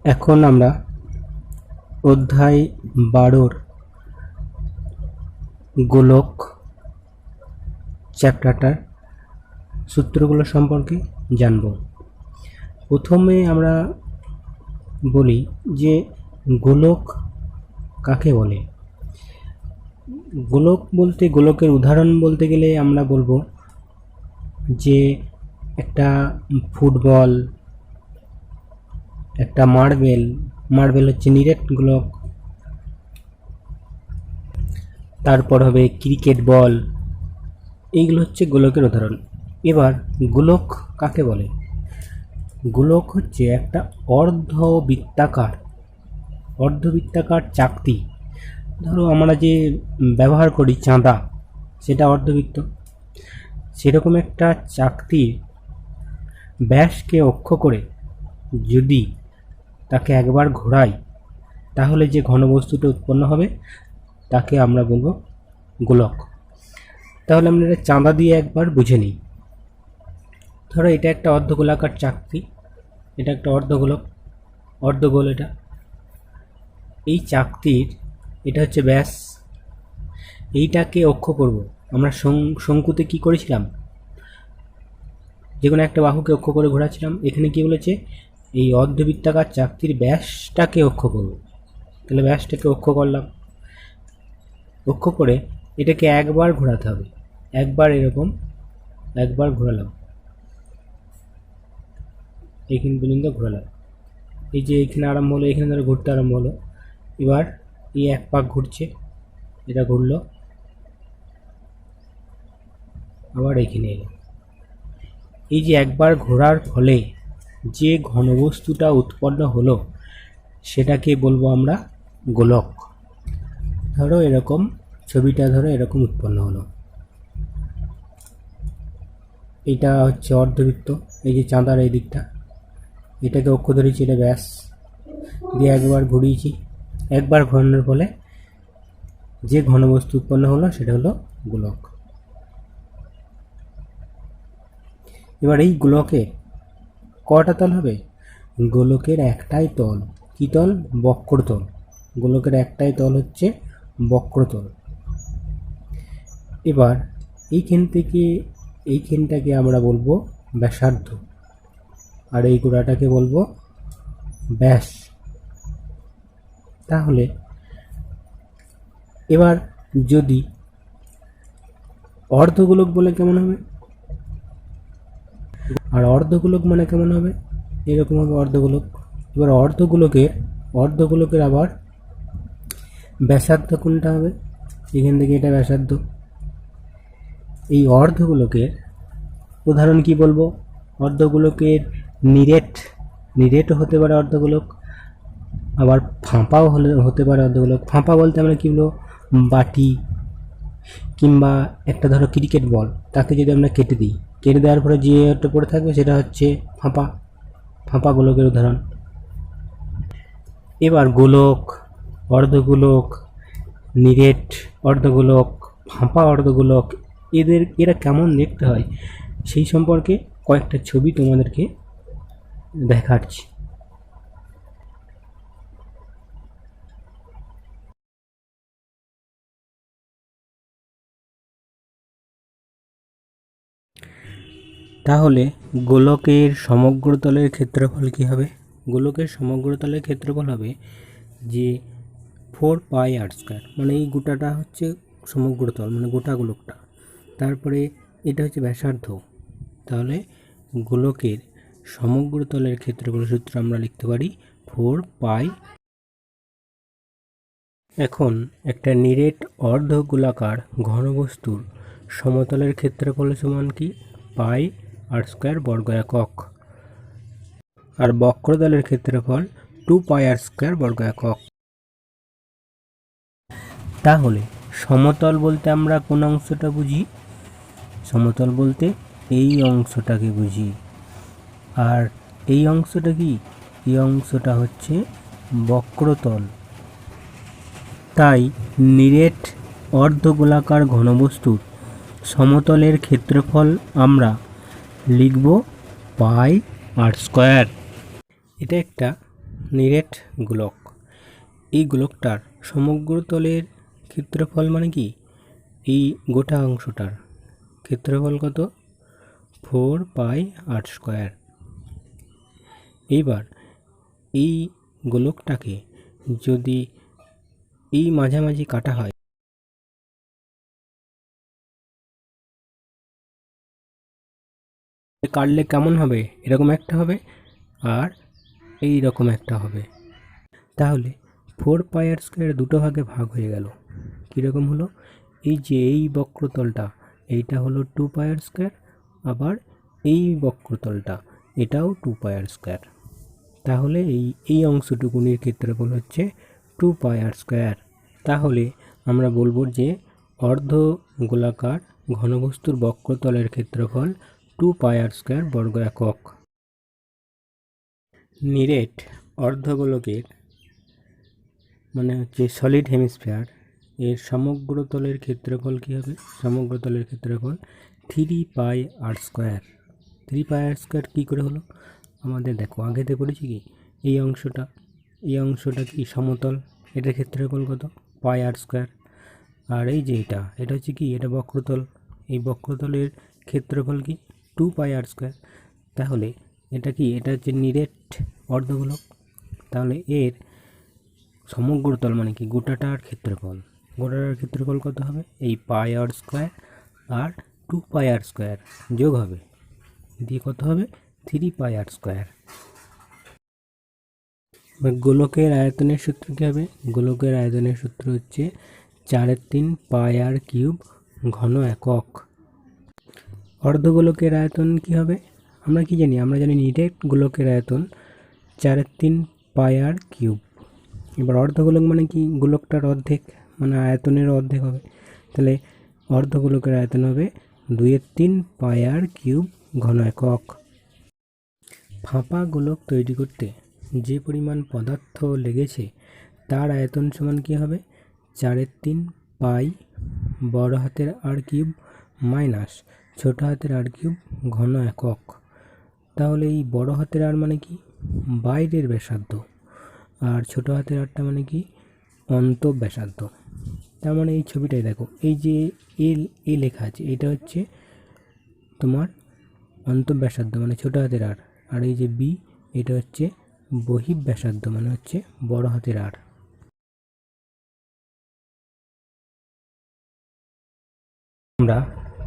এখন আমরা অধ্যায় 12 গোলক চ্যাপ্টারটার সূত্রগুলো সম্পর্কে জানব। প্রথমে আমরা বলি যে গোলক কাকে বলে। গোলক বলতে, গোলকের উদাহরণ বলতে গেলে আমরা বলবো যে একটা ফুটবল, একটা মার্বেল হচ্ছে নিরেট গোলক, তারপর হবে ক্রিকেট বল, এইগুলো হচ্ছে গোলকের উদাহরণ। এবার গোলক কাকে বলে? গোলক হচ্ছে একটা অর্ধবৃত্তাকার চাকতি। ধরো আমরা যে ব্যবহার করি চাঁদা, সেটা অর্ধবৃত্ত। সেরকম একটা চাকতির ব্যাসকে অক্ষ করে যদি তাকে একবার ঘোরাই, তাহলে যে ঘনবস্তুটা উৎপন্ন হবে তাকে আমরা বলবো গোলক। তাহলে আমরা এটা চাঁদা দিয়ে একবার বুঝে নিই। ধরো এটা একটা অর্ধগোলাকার চাকতি, এটা একটা অর্ধগোল। এটা এই চাকতির এটা হচ্ছে ব্যাস, এইটাকে অক্ষ করব। আমরা শঙ্কুতে কি করেছিলাম? যে কোনো একটা বাহুকে অক্ষ করে ঘোরাচ্ছিলাম। এখানে কি বলেছে? এই অর্ধবৃত্তাকার চাকতির ব্যাসটাকে অক্ষ করব। তাহলে ব্যাসটাকে অক্ষ করলাম, অক্ষ করে এটাকে একবার ঘোরাতে হবে। একবার ঘোরালাম, এইখান পর্যন্ত ঘোরালাম। এই যে এখানে আরম্ভ হলো, এখানে ধরো ঘুরতে আরম্ভ হলো। এবার এই এক পাক ঘুরছে, এটা ঘুরলো, আবার এখানে এলো। এই যে একবার ঘোরার ফলে যে ঘনবস্তুটা উৎপন্ন হলো সেটাকে বলবো আমরা গোলক। ধরো এরকম ছবিটা এরকম উৎপন্ন হলো। এটা হচ্ছে অর্ধবৃত্ত, এই যে চাঁদার এই দিকটা, এটাকে অক্ষ ধরেছি, এটা ব্যাস দিয়ে একবার ঘুরিয়েছি। একবার ঘোরানোর ফলে যে ঘনবস্তু উৎপন্ন হলো সেটা হলো গোলক। এবার এই গোলকে কটা তল হবে? গোলকের একটাই তল। কি তল? বক্রতল। গোলকের একটাই তল হচ্ছে বক্রতল। এবার এইখান থেকে এইখানটাকে আমরা বলবো ব্যাসার্ধ, আর এই গোড়াটাকে বলবো ব্যাস। তাহলে এবার যদি অর্ধগোলক বলে কেমন হবে? আর অর্ধগোলক মানে কেমন হবে? এরকম হবে অর্ধগোলক। এবার অর্ধগোলকের আবার ব্যাসার্ধ কোনটা হবে? এখান থেকে এটা ব্যাসার্ধ। এই অর্ধগোলকের উদাহরণ কি বলবো? অর্ধগোলকের নিরেটও হতে পারে অর্ধগোলক, আবার ফাঁপাও হতে পারে অর্ধগোলক। ফাঁপা বলতে আমরা কি বলবো? বাটি কিংবা একটা ধরো ক্রিকেট বল, তাকে যদি আমরা কেটে দেওয়ার পরে যে একটা পড়ে থাকবে সেটা হচ্ছে ফাঁপা গোলকের উদাহরণ। এবার গোলক, অর্ধগোলক, নিরেট অর্ধগোলক, ফাঁপা অর্ধগোলক, এরা কেমন দেখতে হয় সেই সম্পর্কে কয়েকটা ছবি তোমাদেরকে দেখাচ্ছি। তাহলে গোলকের সমগ্র তলের ক্ষেত্রফল কি হবে? গোলকের সমগ্র তলের ক্ষেত্রফল হবে যে 4πr², মানে এই গোটাটা হচ্ছে সমগ্র তল, মানে গোটা গোলকটা। তারপরে এটা হচ্ছে ব্যাসার্ধ। তাহলে গোলকের সমগ্র তলের ক্ষেত্রফল সূত্র আমরা লিখতে পারি 4π। এখন একটা নিরেট অর্ধ গোলাকার ঘনবস্তুর সমতলের ক্ষেত্রফল সমান কি? πr² বর্গ একক। আর বক্রতলের ক্ষেত্রফল 2πr² বর্গ একক। তাহলে সমতল বলতে আমরা কোন অংশটা বুঝি? সমতল বলতে এই অংশটাকে বুঝি। আর এই অংশটা কি? এই অংশটা হচ্ছে বক্রতল। তাই নিরেট অর্ধগোলাকার ঘনবস্তুর সমতলের ক্ষেত্রফল আমরা লিখব πr²। এটা একটা নিরেট গোলক। এই গোলকটার সমগ্র তলের ক্ষেত্রফল মানে কি, এই গোটা অংশটার ক্ষেত্রফল কত, 4πr²। এইবার এই গোলকটাকে যদি এই মাঝামাঝি কাটা হয়, কাটলে কেমন হবে, এরকম একটা হবে আর এই রকম একটা হবে। তাহলে 4πr² দুটো ভাগে ভাগ হয়ে গেল। কীরকম হলো, এই যে এই বক্রতলটা এইটা হলো 2πr², আবার এই বক্রতলটা এটাও 2πr²। তাহলে এই অংশটুকুনির ক্ষেত্রফল হচ্ছে 2πr²। তাহলে আমরা বলবো যে অর্ধ গোলাকার ঘনবস্তুর বক্রতলের ক্ষেত্রফল 2πr² বর্গ একক। নিরেট অর্ধগোলকের মানে হচ্ছে সলিড হেমিস্ফিয়ার, এর সমগ্র তলের ক্ষেত্রফল কী হবে, সমগ্র তলের ক্ষেত্রফল 3πr²। 3πr² কী করে হলো, আমাদের দেখো আগেতে পড়েছি কি, এই অংশটা কি সমতল, এটার ক্ষেত্রফল কত, πr²। আর এই যে এটা হচ্ছে কি, এটা বক্রতল, এই বক্রতলের ক্ষেত্রফল কি 2πr²। তাহলে এটা কি, এটা হচ্ছে নিরেট অর্ধগোলক। তাহলে এর সমগ্র তল মানে কি, গোটাটার ক্ষেত্রফল কত হবে, এই πr² আর 2πr² যোগ হবে, দিয়ে কত হবে 3πr²। গোলকের আয়তনের সূত্র কী হবে, গোলকের আয়তনের সূত্র হচ্ছে 4/3πr³ ঘন একক। অর্ধগোলকের আয়তন কি হবে, আমরা কি জানি, আমরা জানি নিরেট গোলকের আয়তন 4/3πr³। এবার অর্ধগোলক মানে কি, গোলকটার অর্ধেক, মানে আয়তনের অর্ধেক হবে। তাহলে অর্ধগোলকের আয়তন হবে 2/3πr³ ঘন একক। ফাঁপা গোলক তৈরি করতে যে পরিমাণ পদার্থ লেগেছে তার আয়তন সমান কী হবে, 4/3π বড় হাতের r³ মাইনাস ছোট হাতের r³ ঘন একক। তাহলে এই বড় হাতের আর মানে কি, বাইরের ব্যাসার্ধ, আর ছোট হাতের আরটা মানে কি, অন্তঃব্যাসার্ধ। তার মানে এই ছবিটাই দেখো, এই যে এ লেখা আছে, এটা হচ্ছে তোমার অন্তঃব্যাসার্ধ মানে ছোট হাতের আর, আর এই যে বি, এটা হচ্ছে বহিঃব্যাসার্ধ মানে হচ্ছে বড় হাতের আর। আমরা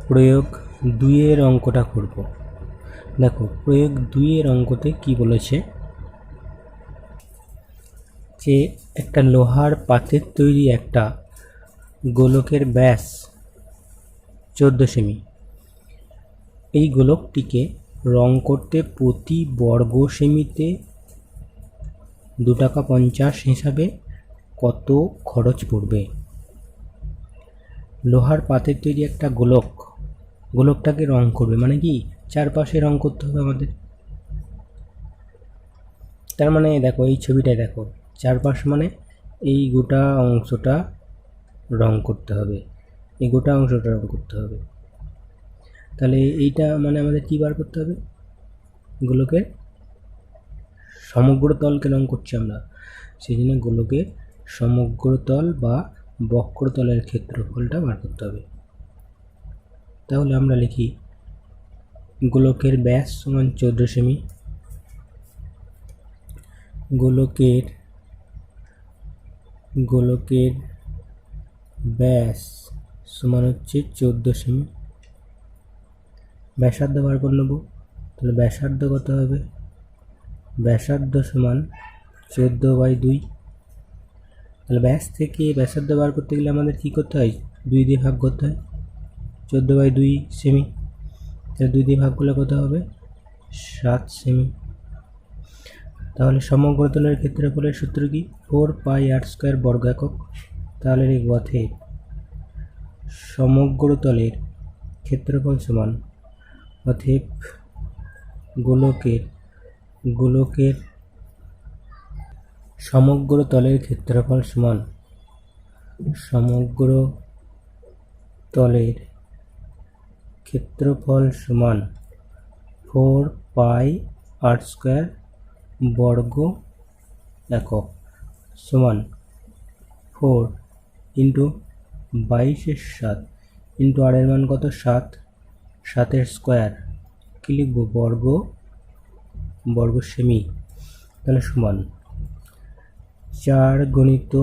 প্রয়োগ 2 অঙ্কটা করব। দেখো প্রয়োগ 2 অঙ্কতে কি বলেছে, যে একটা লোহার পাতের তৈরি একটা গোলকের ব্যাস 14 সেমি। এই গোলকটিকে রং করতে প্রতি বর্গ সেমিতে 2 টাকা 50 হিসাবে কত খরচ পড়বে। লোহার পাতের তৈরি একটা গোলকটাকে রং করবে মানে কি, চারপাশে রং করতে হবে আমাদের। তার মানে দেখো এই ছবিটায় দেখো, চারপাশ মানে এই গোটা অংশটা রং করতে হবে, এই গোটা অংশটা রং করতে হবে। তাহলে এইটা মানে আমাদের কী বার করতে হবে, গোলকের সমগ্র তলকে রং করছি আমরা, সেই জন্য গোলকের সমগ্র তল বা বক্রতলের ক্ষেত্রফলটা বার করতে হবে। তাহলে আমরা লিখি গোলকের ব্যাস সমান 14 সেমি, গোলকের ব্যাস সমান হচ্ছে 14 সেমি। ব্যাসার্ধ বার করে নেব, তাহলে ব্যাসার্ধ কত হবে, ব্যাসার্ধ সমান 14/2। তাহলে ব্যাস থেকে ব্যাসার্ধ বার করতে গেলে আমাদের কী করতে হয়, 2 দিয়ে ভাগ করতে হয়, 14/2 সেমি। তাহলে 2 দিয়ে ভাগ করলে কত হবে, 7 সেমি। তাহলে সমগ্র তলের ক্ষেত্রফলের সূত্র কি, 4πr² বর্গ একক। তাহলে এই অতএব সমগ্র তলের ক্ষেত্রফল সমান, অতএব গোলকের সমগ্র তলের ক্ষেত্রফল সমান, সমগ্র তলের ক্ষেত্রফল সমান 4πr² বর্গ একক সমান 4 ইন্টু 22 7 ইন্টু আর এর মান কত 7, 7 স্কোয়ার কি লিখব বর্গ সেমি, তাহলে সমান 4 গুণিত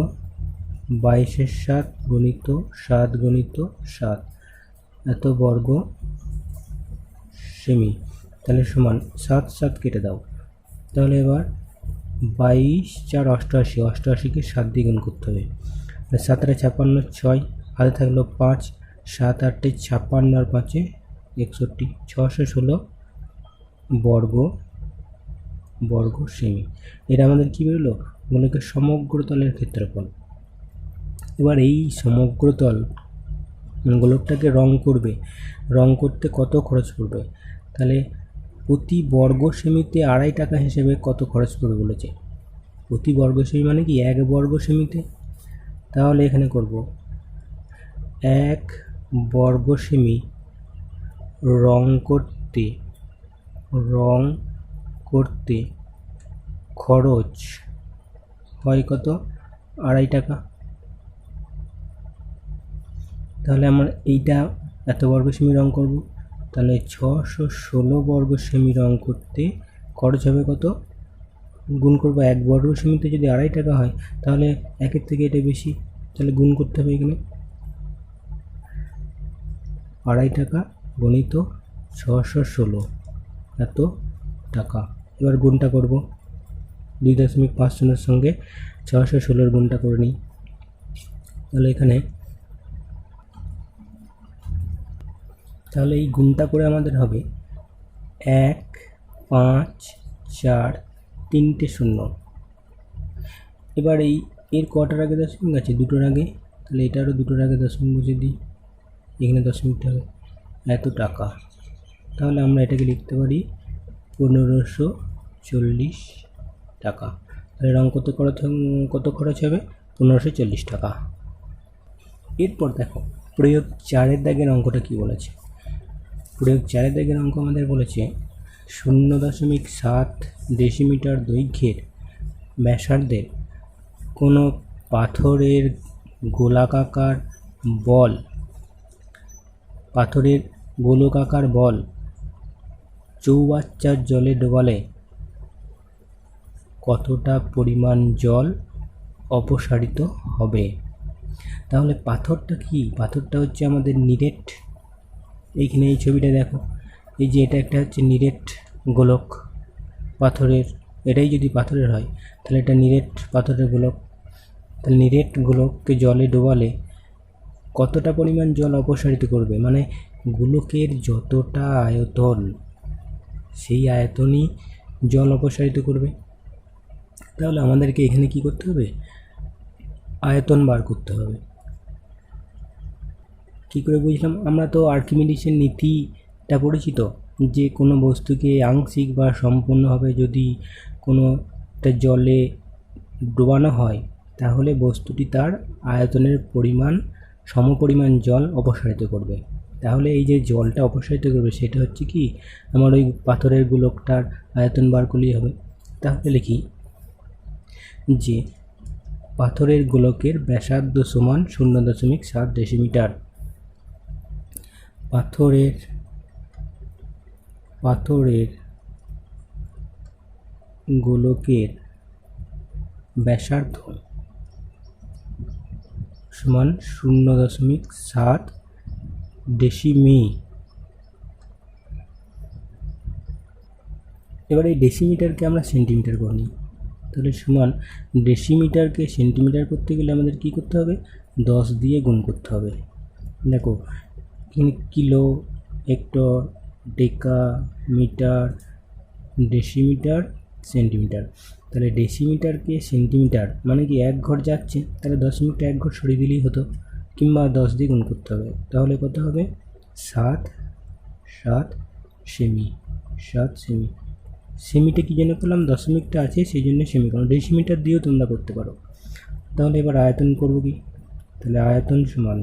22 7 গুণিত 7 গুণিত 7 এত বর্গ সেমি, তাহলে সমান 7 7 কেটে দাও। তাহলে এবার 22 4 88, 88কে 7 দিয়ে গুণ করতে হবে। 7 56 6 হাতে থাকলো 5, 7 8 56 আর 5 61, 616 বর্গ সেমি। এটা আমাদের কি বেরোলো গোলকের সমগ্র তলের ক্ষেত্রফল। এবার এই সমগ্র তল গোলকটাকে রং করতে কত খরচ পড়বে, তাহলে প্রতি বর্গ সেমিতে 2.5 টাকা হিসেবে কত খরচ পড়বে বলেছে। প্রতি বর্গ সেমি মানে কি 1 বর্গ সেমিতে, তাহলে এখানে করব 1 বর্গ সেমি রং করতে খরচ হয় কত 2.5 টাকা। তাহলে আমরা এইটা এত বর্গ সেমি রং করব, তাহলে 616 বর্গ সেমি রং করতে খরচ হবে কত, গুণ করব 1 বর্গ সেমিতে যদি 2.5 টাকা হয় তাহলে 1-এর থেকে এটা বেশি, তাহলে গুণ করতে হবে এখানে 2.5 টাকা গুণিত 616 এত টাকা। এবার গুণটা করব 2.50 সঙ্গে 616 গুণটা করে নিই, তাহলে এই গুণটা করে আমাদের হবে 1 5 4 3টে 0। এবার এর কটার আগে দশমিক আছে, দুটোর আগে, তাহলে এটারও দুটোর আগে দশমিক বসিয়ে দিই, এখানে দশমিকটা হবে এত টাকা। তাহলে আমরা এটাকে লিখতে পারি 1540 টাকা। তাহলে রং কত খরচ হবে 1540 টাকা। এরপর দেখো প্রয়োগ 4-এর দাগের অঙ্কটা কি বলেছে। প্রয়োগ 4-এর দাগের অঙ্ক আমাদের বলেছে 0.7 ডেসিমিটার দৈর্ঘ্যের ব্যাসার্ধের কোনো পাথরের গোলকাকার বল চৌবাচ্চার জলে ডোবালে কতটা পরিমাণ জল অপসারিত হবে। তাহলে পাথরটা কি, পাথরটা হচ্ছে আমাদের নিরেট। এইখানে এই ছবিটা দেখো, এই যে এটা একটা হচ্ছে নিরেট গোলক পাথরের, এটাই যদি পাথরের হয় তাহলে এটা নিরেট পাথরের গোলক। তাহলে নিরেট গোলককে জলে ডোবালে কতটা পরিমাণ জল অপসারিত করবে, মানে গোলকের যতটা আয়তন সেই আয়তনই জল অপসারিত করবে। তাহলে আমাদেরকে এখানে কি করতে হবে, আয়তন বার করতে হবে। কী করে বুঝলাম, আমরা তো আর্কিমিডিসের নীতিটা পড়েছি তো, যে কোনো বস্তুকে আংশিক বা সম্পূর্ণভাবে যদি কোনোটা জলে ডোবানো হয় তাহলে বস্তুটি তার আয়তনের সমপরিমাণ জল অপসারিত করবে। তাহলে এই যে জলটা অপসারিত করবে সেটা হচ্ছে কি আমার ওই পাথরের গোলকটার আয়তন বার করলেই হবে। তাহলে লিখি যে পাথরের গোলকের ব্যাসার্ধ সমান 0.7 ডেসিমিটার। পাথরের গোলকের ব্যাসার্ধ সমান 0.7 ডেসিমি। এবার এই ডেসিমিটারকে আমরা সেন্টিমিটার করে নিই, তাহলে সমান ডেসিমিটারকে সেন্টিমিটার করতে গেলে আমাদের কি করতে হবে 10 দিয়ে গুণ করতে হবে। দেখো এখানে কিলো, হেক্টর, ডেকা, মিটার, ডেসিমিটার, সেন্টিমিটার। তাহলে ডেসিমিটারকে সেন্টিমিটার মানে কি 1 ঘর যাচ্ছে, তাহলে দশমিকটা 1 ঘর সরিয়ে দিলেই হতো, কিংবা 10 দিয়ে গুণ করতে হবে। তাহলে কত হবে 7 সেমি। সেমিটা কি জন্য করলাম, দশমিকটা আছে সেই জন্য সেমি করলাম, ডেসিমিটার দিয়েও তোমরা করতে পারো। তাহলে এবার আয়তন করব কি, তাহলে আয়তন সমান,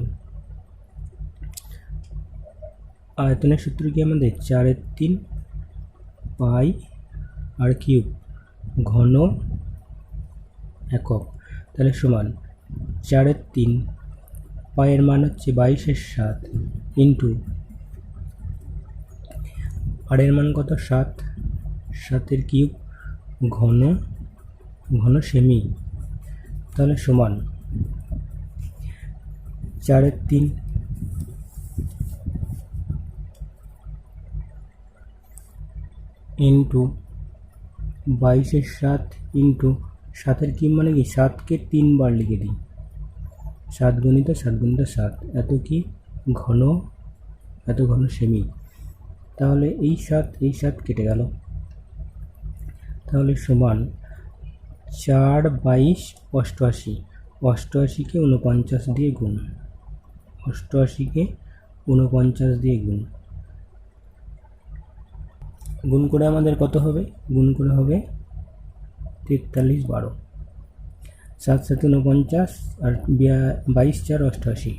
আয়তনের সূত্র কি আমাদের 4/3 পাই আর কিউব ঘন একক। তাহলে সমান 4/3 পায়ের মান হচ্ছে 22/7 ইন্টু আরের মান কত 7, 7 কিউব ঘন ঘন সেমি। তাহলে সমান 4/3 ইন্টু 22/7 ইন্টু 7 কিউব মানে কি 7কে 3 বার লিখে দিই, 7 গুণিত 7 গুণিত 7 এত কি ঘন এত ঘন সেমি। তাহলে এই 7 কেটে গেল। তাহলে সমান 4, 22, 88, 88কে 49 দিয়ে গুণ, 88কে 49 দিয়ে গুণ করে আমাদের কত হবে, গুণ করে হবে 43, 12, 7 7 49 আর 22 4 88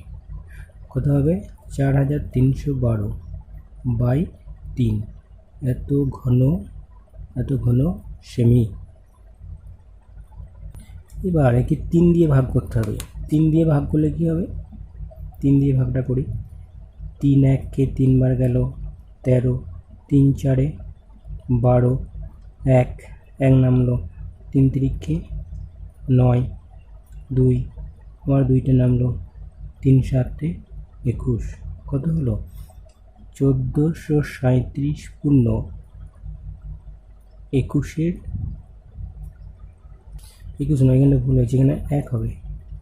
কত হবে 4312 বাই 3 এত ঘন সেমি। এবার একে 3 দিয়ে ভাগ করতে হবে। 3 দিয়ে ভাগ করলে কি হবে, 3 দিয়ে ভাগটা করি, 3 1কে 3 বার গেল 13, 3 4 12, 1 নামলো, 3 3কে 9, 2 আবার 2টা নামলো, 3 7 21 কত হলো 1437 পূর্ণ 21 নয়, এখানে ভুল হয়েছে, এখানে 1 হবে,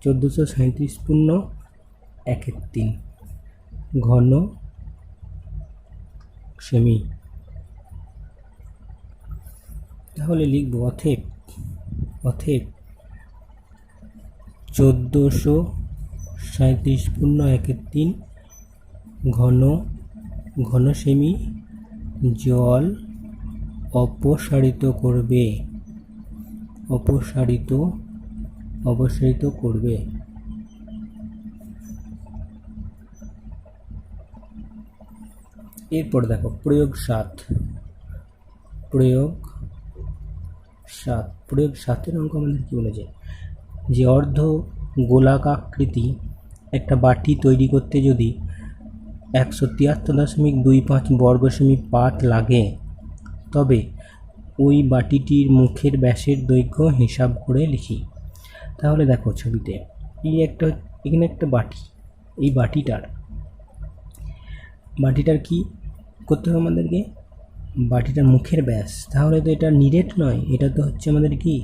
1437 পূর্ণ 1/3 ঘন সেমি। তাহলে লিখব অতএব 1437 পূর্ণ 1/3 ঘন সেমি জল অপসারিত করবে। এরপর দেখো প্রয়োগ 7 অঙ্ক আমাদের কি বলেছে, যে অর্ধ গোলাকাকৃতি একটা বাটি তৈরি করতে যদি 173.25 বর্গ সেমি পাত লাগে, তবে ওই বাটিটির মুখের ব্যাসের দৈর্ঘ্য হিসাব করে লিখি। তাহলে দেখো ছবিতে এখানে একটা বাটি, এই বাটিটার কি করতে হবে আমাদেরকে, বাটিটার মুখের ব্যাস। তাহলে তো এটা নিরেট নয়, এটা তো হচ্ছে আমাদের কি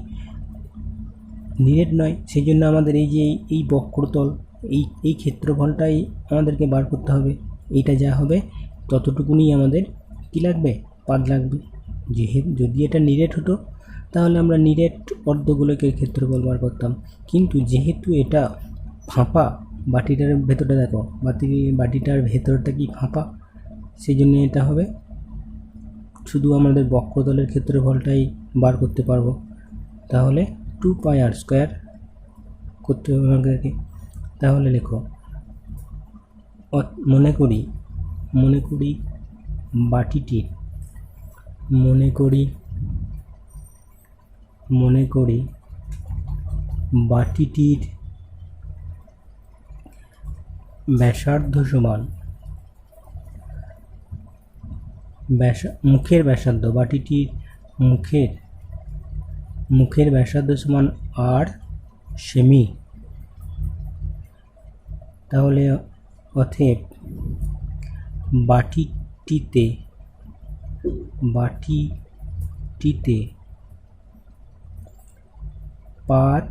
নিরেট নয়, সেই জন্য আমাদের এই যে এই বক্রতল এই ক্ষেত্রফলটাই আমাদেরকে বার করতে হবে। এইটা যা হবে ততটুকুনি আমাদের কি লাগবে, পাদ লাগবে। যদি এটা নিরেট হতো তাহলে আমরা নিরেট অর্ধগোলকের ক্ষেত্রফল বার করতাম, কিন্তু যেহেতু এটা ফাঁপা, বাটিটার ভেতরটা দেখো, বাটিটার ভেতরটা কি ফাঁপা, সেই জন্য এটা হবে শুধু আমাদের বক্রতলের ক্ষেত্রফলটাই বার করতে পারবো। তাহলে 2πr² করতে হবে আমাদেরকে। তাহলে লেখো মনে করি বাটিটির ব্যাসার্ধ সমান মুখের ব্যাসার্ধ, বাটিটির মুখের ব্যাসার্ধ সমান r সেমি। তাহলে অতএব বাটিটিতে পাত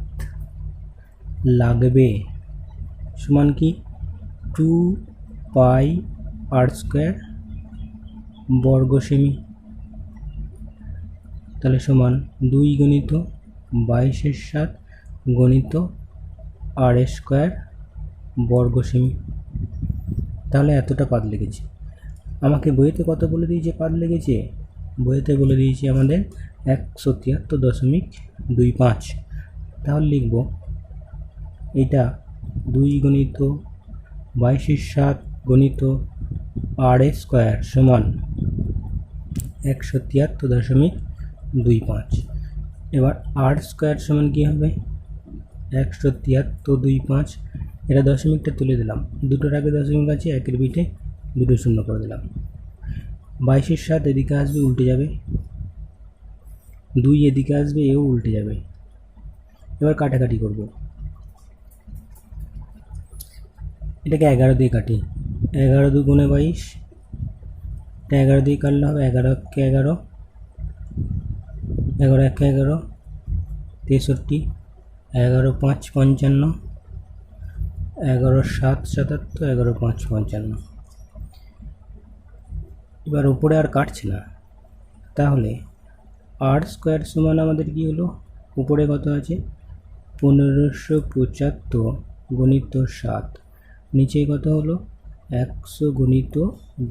লাগবে সমান কি 2πr² বর্গ সেমি। তাহলে সমান 2 গুণিত 22/7 গণিত r² বর্গ সেমি। তাহলে এতটা পাদ লেগেছে। আমাকে বইতে কত বলে দিয়েছে পাদ লেগেছে, বইতে বলে দিয়েছে আমাদের 173.25। তাহলে লিখব এটা 2 গুণিত 22/7 গণিত r² সমান 173.25। এবার r² সমান কি হবে 173.25। এটা দশমিকটা তুলে দিলাম, দুটোর আগে দশমিক আছে, একের বিটে দুটো শূন্য করে দিলাম। 22-7 এদিকে আসবে, উল্টে যাবে, 2 এদিকে আসবে, এও উল্টে যাবে। এবার কাটাকাটি করব, এটাকে 11 দিয়ে কাটি। 11 2 গুণে 22, 11 দিয়ে কাটলে হবে 11 × 11, 11 × 11 63, 11 × 5 55, 11 × 7 77, 11 × 5 55। এবার উপরে আর কাটছে না, তাহলে r² সমান আমাদের কি হলো, উপরে কত আছে 1575 গুণিত 7, নিচে কত হলো 100 গুণিত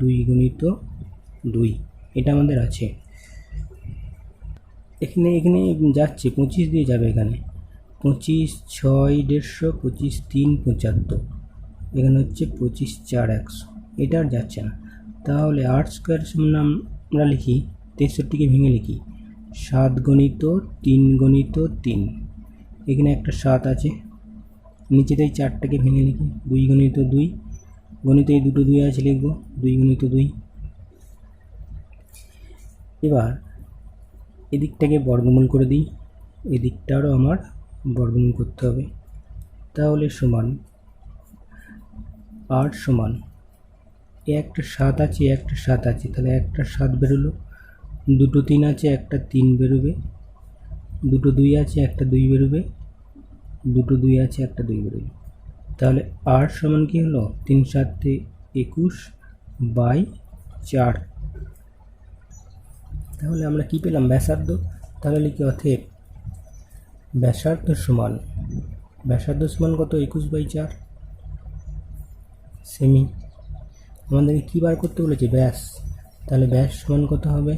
2 গুণিত 2, এটা আমাদের আছে। এখানে যাচ্ছে 25 দিয়ে যাবে, এখানে 25 6 150, 25 3 75, এখানে হচ্ছে 25 4 100, এটা আর যাচ্ছে না। তাহলে r² সমান আমরা লিখি 63কে ভেঙে লিখি 7 গুণিত 3 গুণিত 3, এখানে একটা 7 আছে, নিচেতে এই 4টাকে ভেঙে লিখি 2 গুণিত 2, গণিত এই দুটো 2 আছে, লিখব 2 গুণিত 2। এবার এদিকটাকে বর্গমূল করে দিই, এদিকটারও আমার বর্গমূল করতে হবে। তাহলে সমান r সমান একটা 7 আছে, একটা 7 আছে, তাহলে একটা 7 বেরোলো, দুটো 3 আছে, একটা 3 বেরোবে, দুটো 2 আছে, একটা 2 বেরোবে, দুটো 2 আছে, একটা 2 বেরোবে। তাহলে r সমান কি হলো 3 7 21/4। তাহলে আমরা কি পেলাম, ব্যাসার্ধ। তাহলে লিখি অতএব ব্যাসার্ধ সমান কত 21/4 সেমি। আমাদেরকে কী বার করতে বলেছে, ব্যাস। তাহলে ব্যাস সমান কত হবে,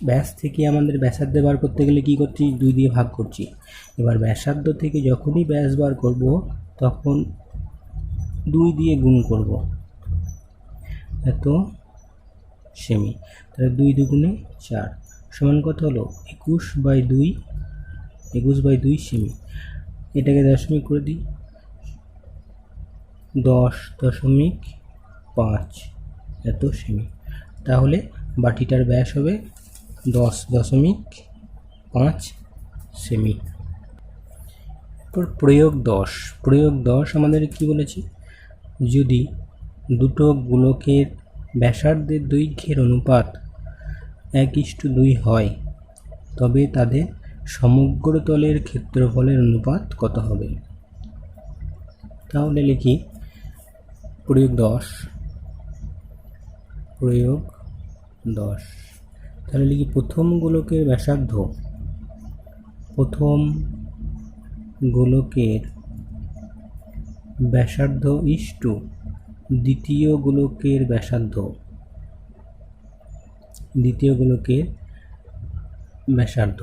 ব্যাস থেকে আমাদের ব্যাসার্ধ বার করতে গেলে কি করছি, 2 দিয়ে ভাগ করছি। এবার ব্যাসার্ধ থেকে যখনই ব্যাস বার করব তখন 2 দিয়ে গুণ করব, এত সেমি। তাহলে 2 2 4 সমান কত হলো 21/2 সেমি। এটাকে দশমিক করে দিই, 10.5 এত সেমি। তাহলে বাটিটার ব্যাস হবে 10.5 সেমি। এরপর প্রয়োগ 10 আমাদের কি বলেছে, যদি দুটো গোলকের ব্যাসার্ধের দৈর্ঘ্যের অনুপাত 1:2 হয় তবে তাদের সমগ্র তলের ক্ষেত্রফলের অনুপাত কত হবে। তাহলে লিখি প্রয়োগ 10, তাহলে লিখি প্রথম গোলকের ব্যাসার্ধ ইস্টু দ্বিতীয় গোলকের ব্যাসার্ধ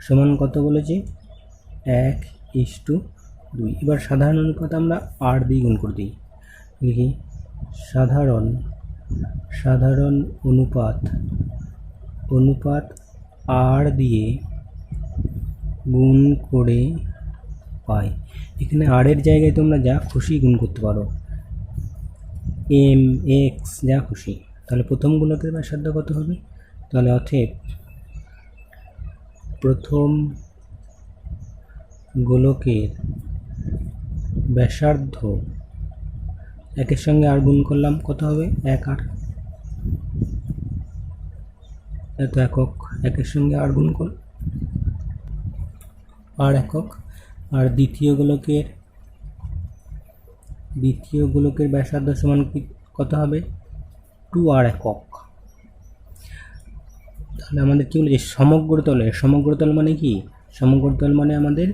সমান কত বলেছে 1:2। এবার সাধারণ অনুপাত আমরা r দিয়ে গুণ করে দিই, লিখি সাধারণ অনুপাত r দিয়ে গুণ করে পাই। এখানে r এর জায়গায় তোমরা যা খুশি গুণ করতে পারো, m x যা খুশি। তাহলে প্রথম গোলকের ব্যাসার্ধ কত হবে, তাহলে অতএব প্রথম গোলকের ব্যাসার্ধ, একের সঙ্গে আর গুণ করলাম কত হবে 1 r, এত একক, একের সঙ্গে আর গুণ কর আর একক। আর দ্বিতীয় গোলকের ব্যাসার্ধ সমান কত হবে 2r একক। তাহলে আমাদের কি বলেছে, সমগ্র তল মানে কি, সমগ্র তল মানে আমাদের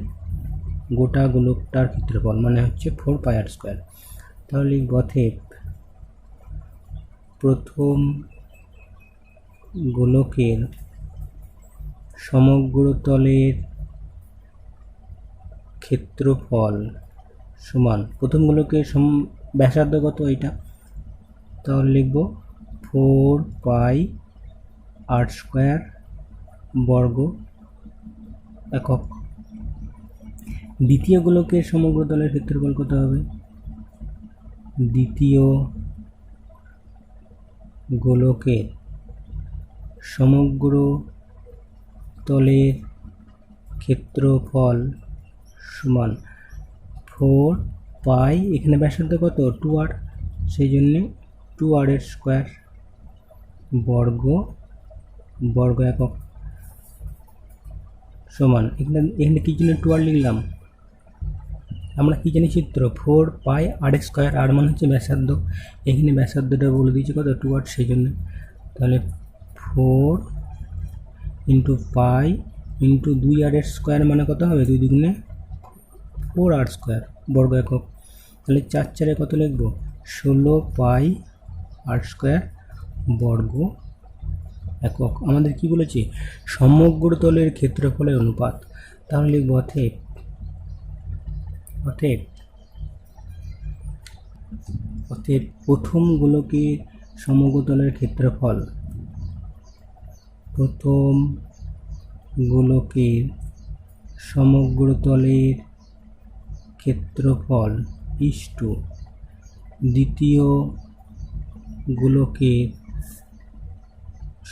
গোটা গোলকটার ক্ষেত্রফল, মানে হচ্ছে 4πr²। তাহলে অতএব প্রথম গোলকের সমগ্র তলের ক্ষেত্রফল সমান, প্রথম গোলকের ব্যাসার্ধ কত এটা, তাহলে লিখব 4πr² বর্গ একক। দ্বিতীয় গোলকের সমগ্র তলের ক্ষেত্রফল কত হবে? দ্বিতীয় গোলকের সমগ্র তলের ক্ষেত্রফল সমান 4 এখানে ব্যাসার্ধ কত? 2r, সেই জন্যে 2r এর স্কোয়ার বর্গ একক সমান এখানে কি জন্য 2r লিখলাম? আমরা কি জানি সূত্র? 4πr স্কোয়ার, আর মানে হচ্ছে ব্যাসার্ধ, এখানে ব্যাসার্ধটা বলে দিয়েছে কত? 2r, সেই জন্য তাহলে 4 ইন্টু পাই ইন্টু 2r এর স্কোয়ার মানে কত হবে? 2 দুগুণে 4r স্কোয়ার বর্গ একক। তাহলে 4 কত লিখবো? 16πr স্কোয়ার বর্গ একক। আমাদের কি বলেছে? সমগ্র তলের ক্ষেত্রফলের অনুপাত। তাহলে লিখব অতএব প্রথম গোলকের সমগ্র তলের ক্ষেত্রফল, প্রথম গোলকের সমগ্র তলের ক্ষেত্রফল ইস্টু দ্বিতীয় গোলকের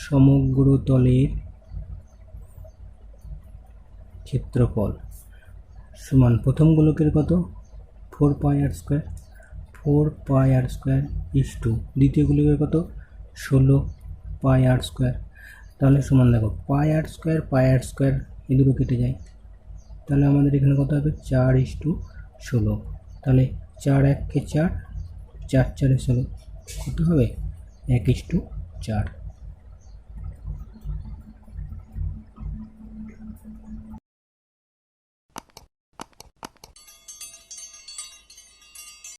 সমগ্র তলের ক্ষেত্রফল সমান প্রথম গোলকের কত? 4πr স্কোয়ার ইস্টু দ্বিতীয় গোলকের কত? 16πr square. তাহলে সমান দেখো πr স্কোয়ার এই দুটো কেটে যায়, তাহলে আমাদের এখানে কত হবে? 4:16। তাহলে 4 1 কে 4, 4 4 16, কত হবে? 1:4।